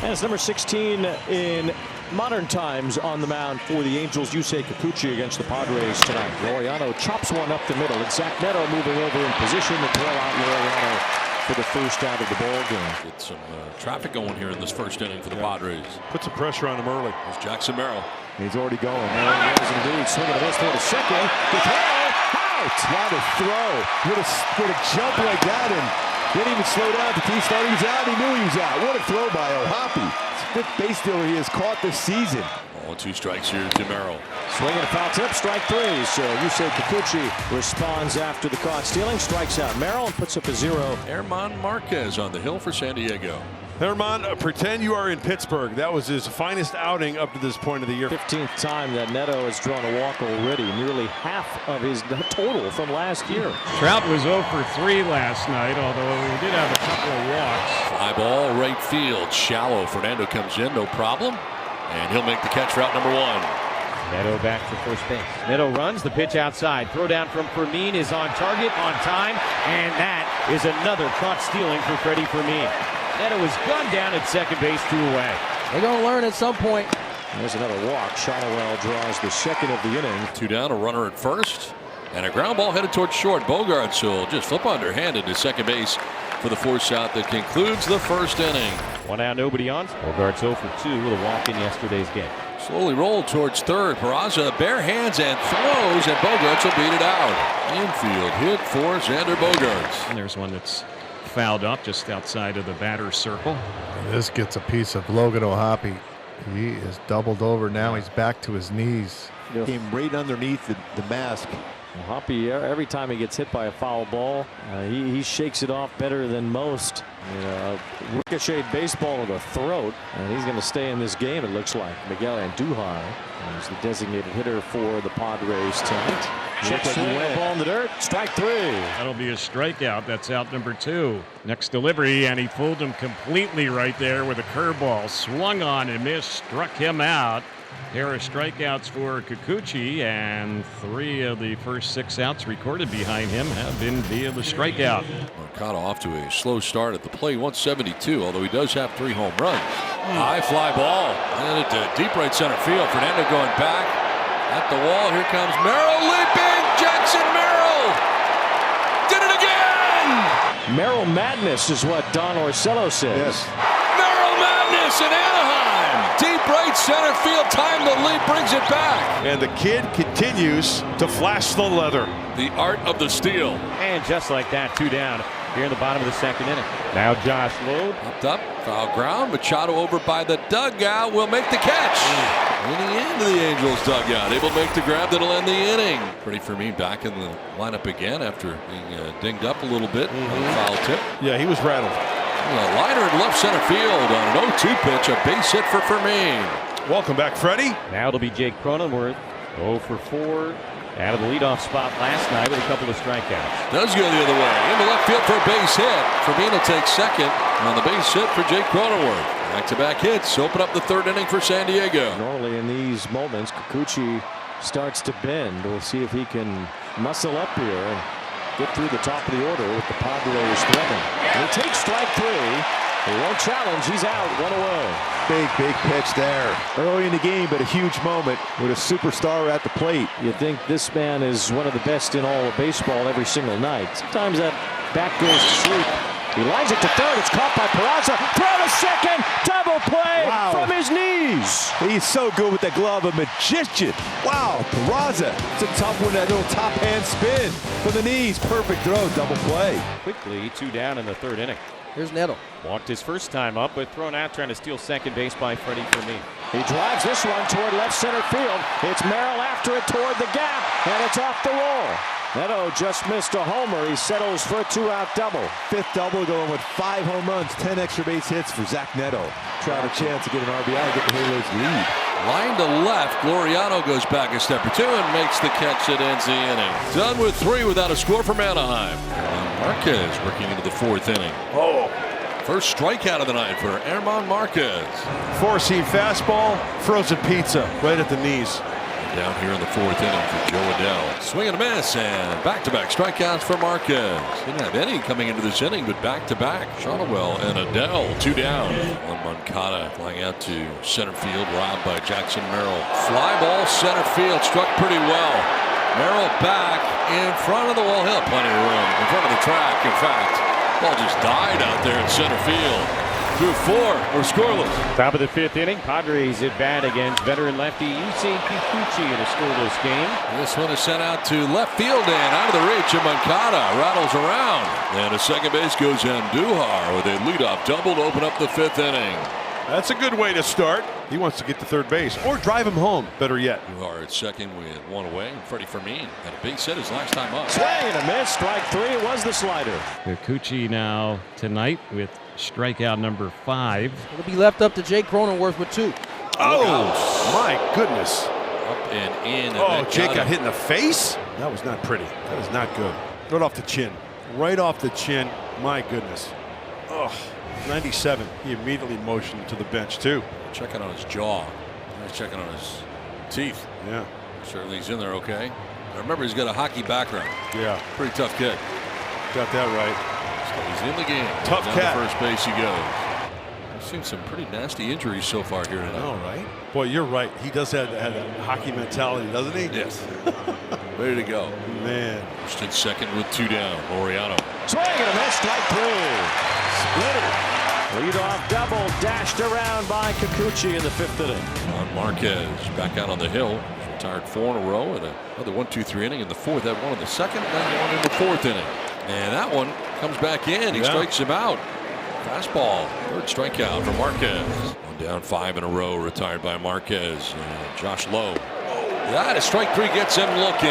And it's number 16 in modern times on the mound for the Angels, Yusei Kikuchi, against the Padres tonight. Laureano chops one up the middle. It's Zach Neto moving over in position to throw out Laureano for the first out of the ball game. Get some traffic going here in this first inning for the Padres. Put some pressure on him early. There's Jackson Merrill. He's already going. Merrill is indeed swinging a miss toward the second. The throw out. What a throw. With a jump like that, and didn't even slow down. The team started. He was out. He knew he was out. What a throw by O'Hoppe. It's the fifth base stealer he has caught this season. All 2 strikes here to Merrill. Swinging a foul tip, strike 3. So Yusei Kikuchi responds after the caught stealing, strikes out Merrill, and puts up a 0. German Marquez on the hill for San Diego. Herman, pretend you are in Pittsburgh. That was his finest outing up to this point of the year. 15th time that Neto has drawn a walk already, nearly half of his total from last year. Trout was 0 for 3 last night, although he did have a couple of walks. Fly ball right field, shallow. Fernando comes in, no problem, and he'll make the catch for out number 1. Neto back to first base. Neto runs the pitch outside. Throw down from Fermin is on target, on time, and that is another caught stealing for Freddie Fermin. Neto is gunned down at second base, 2 away. They're going to learn at some point. There's another walk. Shotwell draws the second of the inning. 2 down, a runner at first, and a ground ball headed towards short. Bogarts will just flip underhanded to second base for the force out that concludes the first inning. 1 out, nobody on. Bogarts 0 for 2 with a walk in yesterday's game. Slowly rolled towards third. Peraza bare hands and throws, and Bogarts will beat it out. Infield hit for Xander Bogarts. And there's one that's fouled up just outside of the batter's circle. This gets a piece of Logan O'Hoppe. He is doubled over now. He's back to his knees. Came right underneath the mask. Hoppy, every time he gets hit by a foul ball, he shakes it off better than most. Ricocheted baseball to the throat, and he's going to stay in this game, it looks like. Miguel Andujar is the designated hitter for the Padres tonight. Checks the ball in the dirt. Strike 3. That'll be a strikeout. That's out number 2. Next delivery, and he fooled him completely right there with a curveball. Swung on and missed, struck him out. Pair of strikeouts for Kikuchi, and 3 of the first 6 outs recorded behind him have been via the strikeout. Mercado off to a slow start at the plate, 172, although he does have 3 home runs. High fly ball, and it deep right center field. Fernando going back at the wall. Here comes Merrill leaping. Jackson Merrill did it again. Merrill madness is what Don Orsello says. Yes. Merrill madness in Anaheim. Deep right center field, time to leap, brings it back. And the kid continues to flash the leather. The art of the steal. And just like that, 2 down here in the bottom of the second inning. Now Josh Loeb. Popped up, foul ground. Machado over by the dugout will make the catch. Leaning into the Angels dugout, able to make the grab that'll end the inning. Freddie Fermin back in the lineup again after being dinged up a little bit on the foul tip. Yeah, he was rattled. A liner in left center field on an 0-2 pitch, a base hit for Fermin. Welcome back, Freddie. Now it'll be Jake Cronenworth, 0 for 4. Out of the leadoff spot last night with a couple of strikeouts. Does go the other way. Into left field for a base hit. Fermin will take second on the base hit for Jake Cronenworth. Back-to-back hits open up the 3rd inning for San Diego. Normally in these moments, Kikuchi starts to bend. We'll see if he can muscle up here and get through the top of the order with the Padres threatening. And he takes strike 3. He won't challenge. He's out, 1 away. Big pitch there. Early in the game, but a huge moment with a superstar at the plate. You think this man is one of the best in all of baseball every single night. Sometimes that bat goes to sleep. He lines it to third. It's caught by Peraza. Throw to second. Double play from his knees. He's so good with that glove. A magician. Wow, Peraza. It's a tough one. That little top hand spin from the knees. Perfect throw. Double play. Quickly, 2 down in the 3rd inning. Here's Neto. Walked his first time up, but thrown out trying to steal second base by Freddie Fermin. He drives this one toward left center field. It's Merrill after it toward the gap, and it's off the wall. Neto just missed a homer. He settles for a 2-out double. 5th double going with 5 home runs, 10 extra base hits for Zach Neto. Trying a chance to get an RBI, get the Halos lead. Line to left. Laureano goes back a step or 2 and makes the catch that ends the inning. Done with 3 without a score from Anaheim. Marquez working into the 4th inning. First strikeout of the night for German Marquez. 4-seam fastball, frozen pizza right at the knees. Down here in the fourth inning for Joe Adell. Swing and a miss, and back-to-back strikeouts for Marquez. Didn't have any coming into this inning, but back-to-back. Shotwell and Adell, 2 down. On Moncada flying out to center field, robbed by Jackson Merrill. Fly ball center field, struck pretty well. Merrill back in front of the wall. He'll have plenty of room in front of the track. In fact, ball just died out there in center field. Through 4, we're scoreless. Top of the 5th inning, Padres at bat against veteran lefty Yusei Kikuchi in a scoreless game. This one is sent out to left field and out of the reach of Moncada. Rattles around. And to second base goes Andujar with a leadoff double to open up the 5th inning. That's a good way to start. He wants to get to third base or drive him home. Better yet. Andujar at second with 1 away. Freddie Fermin had a base hit his last time up. Swing and a miss. Strike 3. It was the slider. Kikuchi now tonight with strikeout number 5. It'll be left up to Jake Cronenworth with 2. Oh, my goodness. Up and in. Oh, Jake got hit in the face? That was not pretty. That was not good. Right off the chin. Right off the chin. My goodness. Oh, 97. He immediately motioned to the bench, too. Checking on his jaw. He's checking on his teeth. Yeah. Certainly he's in there okay. I remember he's got a hockey background. Yeah. Pretty tough kid. Got that right. So he's in the game. Tough Down cat. to first base he goes. I've seen some pretty nasty injuries so far here tonight. All right. Boy, you're right. He does have a hockey mentality, doesn't he? Yes. Ready to go. Man. First and second with 2 down. Laureano. Swing and a miss. Strike 3. Split it. Leadoff double dashed around by Kikuchi in the 5th inning. On Marquez back out on the hill. He's retired 4 in a row and another 1-2-3 inning in the 4th. Had one in the 2nd, then one in the 4th inning. And that one comes back in. He strikes him out. Fastball. 3rd strikeout for Marquez. One down 5 in a row. Retired by Marquez. Josh Lowe. That is strike 3 gets him looking.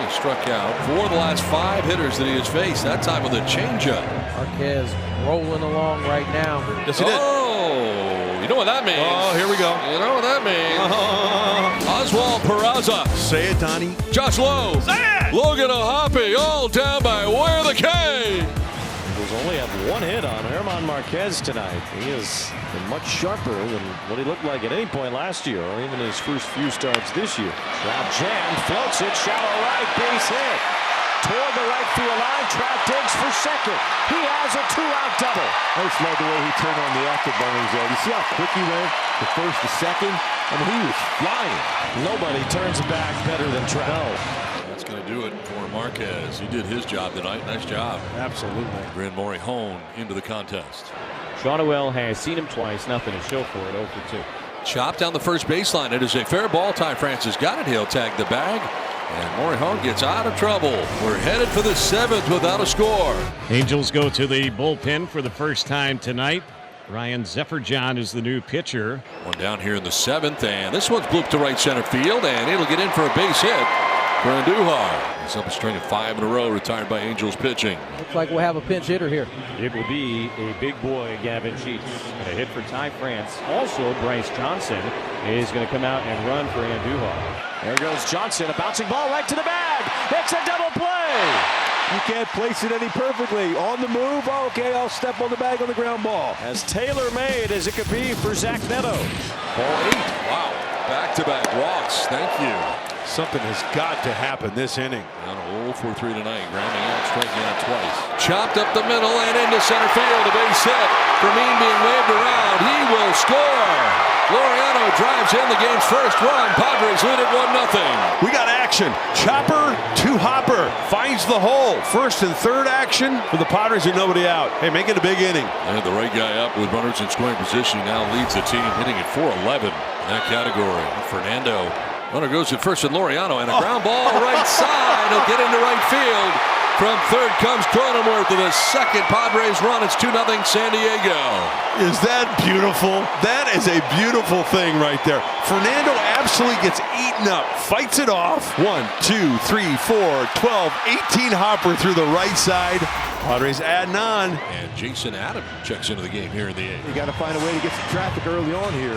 He struck out 4 of the last 5 hitters that he has faced. That time with a changeup. Marquez rolling along right now. Yes, he did. Oh, you know what that means. Oh, here we go. You know what that means. Oswald Peraza. Say it, Donnie. Josh Lowe. Say it. Logan O'Hoppe all down by Where the K. Eagles only have 1 hit on German Marquez tonight. He has been much sharper than what he looked like at any point last year or even his first few starts this year. Trout jammed, floats it, shallow right, base hit. Toward the right field line, Trout digs for second. He has a 2-out double. I just love the way he turned on the afterburners there. You see how quick he went to first to second? I mean, he was flying. Nobody turns back better than Trout. That's going to do it for Marquez. He did his job tonight. Nice job. Absolutely. Bryn Morihone into the contest. Shotwell has seen him twice. Nothing to show for it. 0 for 2. Chopped down the first baseline. It is a fair ball. Ty Francis got it. He'll tag the bag. And Morihone gets out of trouble. We're headed for the 7th without a score. Angels go to the bullpen for the first time tonight. Ryan Zefferjohn is the new pitcher. One down here in the 7th, and this one's blooped to right center field, and it'll get in for a base hit for Andujar. He's up a string of 5 in a row, retired by Angels pitching. Looks like we'll have a pinch hitter here. It will be a big boy, Gavin Sheets. And a hit for Ty France. Also, Bryce Johnson is going to come out and run for Andujar. There goes Johnson, a bouncing ball right to the bag. It's a double play. You can't place it any perfectly. On the move, oh, okay, I'll step on the bag on the ground ball. As tailor-made as it could be for Zach Neto. Ball 8. Wow. Back-to-back walks. Thank you. Something has got to happen this inning. On a 0 for 3 tonight. Grounding out, striking out twice. Chopped up the middle and into center field. A base hit. Fermin being waved around. He will score. Laureano drives in the game's first run. Padres lead it 1-0. We got action. Chopper to Hopper. Finds the hole. First and third action for the Padres with nobody out. Hey, make it a big inning. And the right guy up with runners in scoring position now leads the team, hitting at .411 in that category. Fernando. Runner goes at first with Laureano and a ground ball right side. He'll get into right field. From third comes Cronenworth to the second Padres run. It's 2-0 San Diego. Is that beautiful? That is a beautiful thing right there. Fernando absolutely gets eaten up. Fights it off. 1, 2, 3, 4, 12, 18 Hopper through the right side. Padres adding on. And Jason Adam checks into the game here in the 8th. You got to find a way to get some traffic early on here.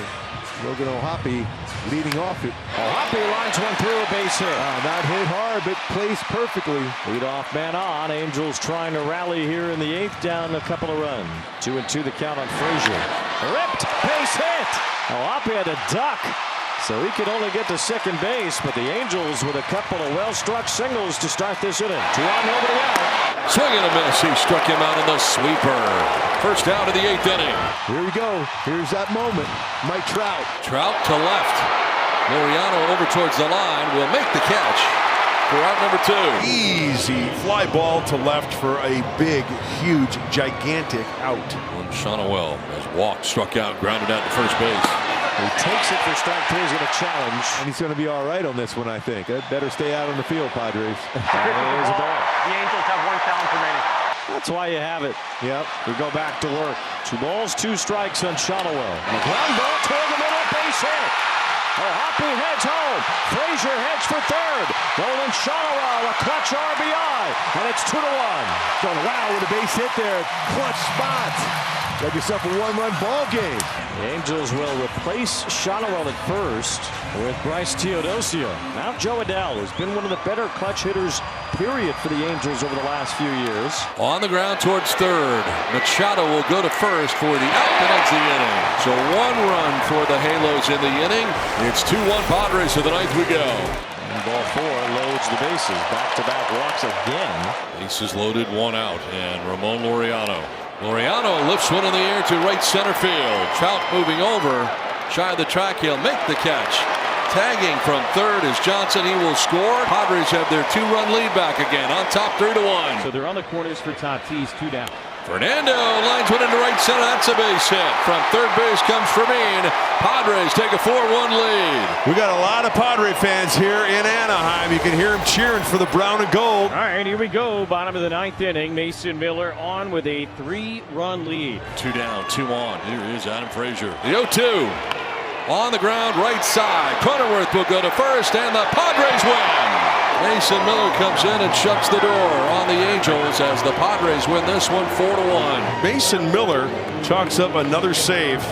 Logan O'Hoppe leading off it. O'Hoppe lines one through, a base hit. Not hit hard, but placed perfectly. Leadoff man on. Angels trying to rally here in the 8th, down a couple of runs. 2-2 the count on Frazier. Ripped, base hit. O'Hoppe had to duck. So he could only get to second base, but the Angels with a couple of well-struck singles to start this inning. 2 on, nobody out. Swing and a miss. He struck him out in the sweeper. First out of the 8th inning. Here we go. Here's that moment. Mike Trout. Trout to left. Laureano over towards the line will make the catch for out number 2. Easy fly ball to left for a big, huge, gigantic out. Shonowell has walked, struck out, grounded out to first base. He takes it for strike 3. He's going to challenge. And he's going to be all right on this one, I think. Better stay out on the field, Padres. There's a ball. The Angels have 1 count remaining. That's why you have it. Yep. We go back to work. 2 balls, 2 strikes on Shonowell. A ground ball toward the middle, base hit. Hoppy heads home. Frazier heads for third. Nolan Shonowell, a clutch RBI, and it's 2-1. Going wow with a base hit there. Clutch spot. Got yourself a 1-run ball game. The Angels will replace Shonowell at first with Bryce Teodosio. Now Joe Adell has been one of the better clutch hitters, period, for the Angels over the last few years. On the ground towards third. Machado will go to first for the out that ends the inning. So 1 run for the Halos in the inning. It's 2-1 Padres to the 9th we go. And ball 4 loads the bases. Back-to-back walks again. Bases loaded, 1 out, and Ramon Laureano. Laureano lifts one in the air to right center field. Trout moving over. Shy of the track, he'll make the catch. Tagging from third is Johnson. He will score. Padres have their 2-run lead back again on top 3-1. So they're on the corners for Tatis, 2 down. Fernando lines one into right center. That's a base hit. From third base comes Fermin. Padres take a 4-1 lead. We got a lot of Padre fans here in Anaheim. You can hear them cheering for the brown and gold. All right, here we go. Bottom of the 9th inning. Mason Miller on with a 3-run lead. 2 down, 2 on. Here is Adam Frazier. The 0-2. On the ground, right side. Cronenworth will go to first, and the Padres win. Mason Miller comes in and shuts the door on the Angels as the Padres win this one 4-1. Mason Miller chalks up another save.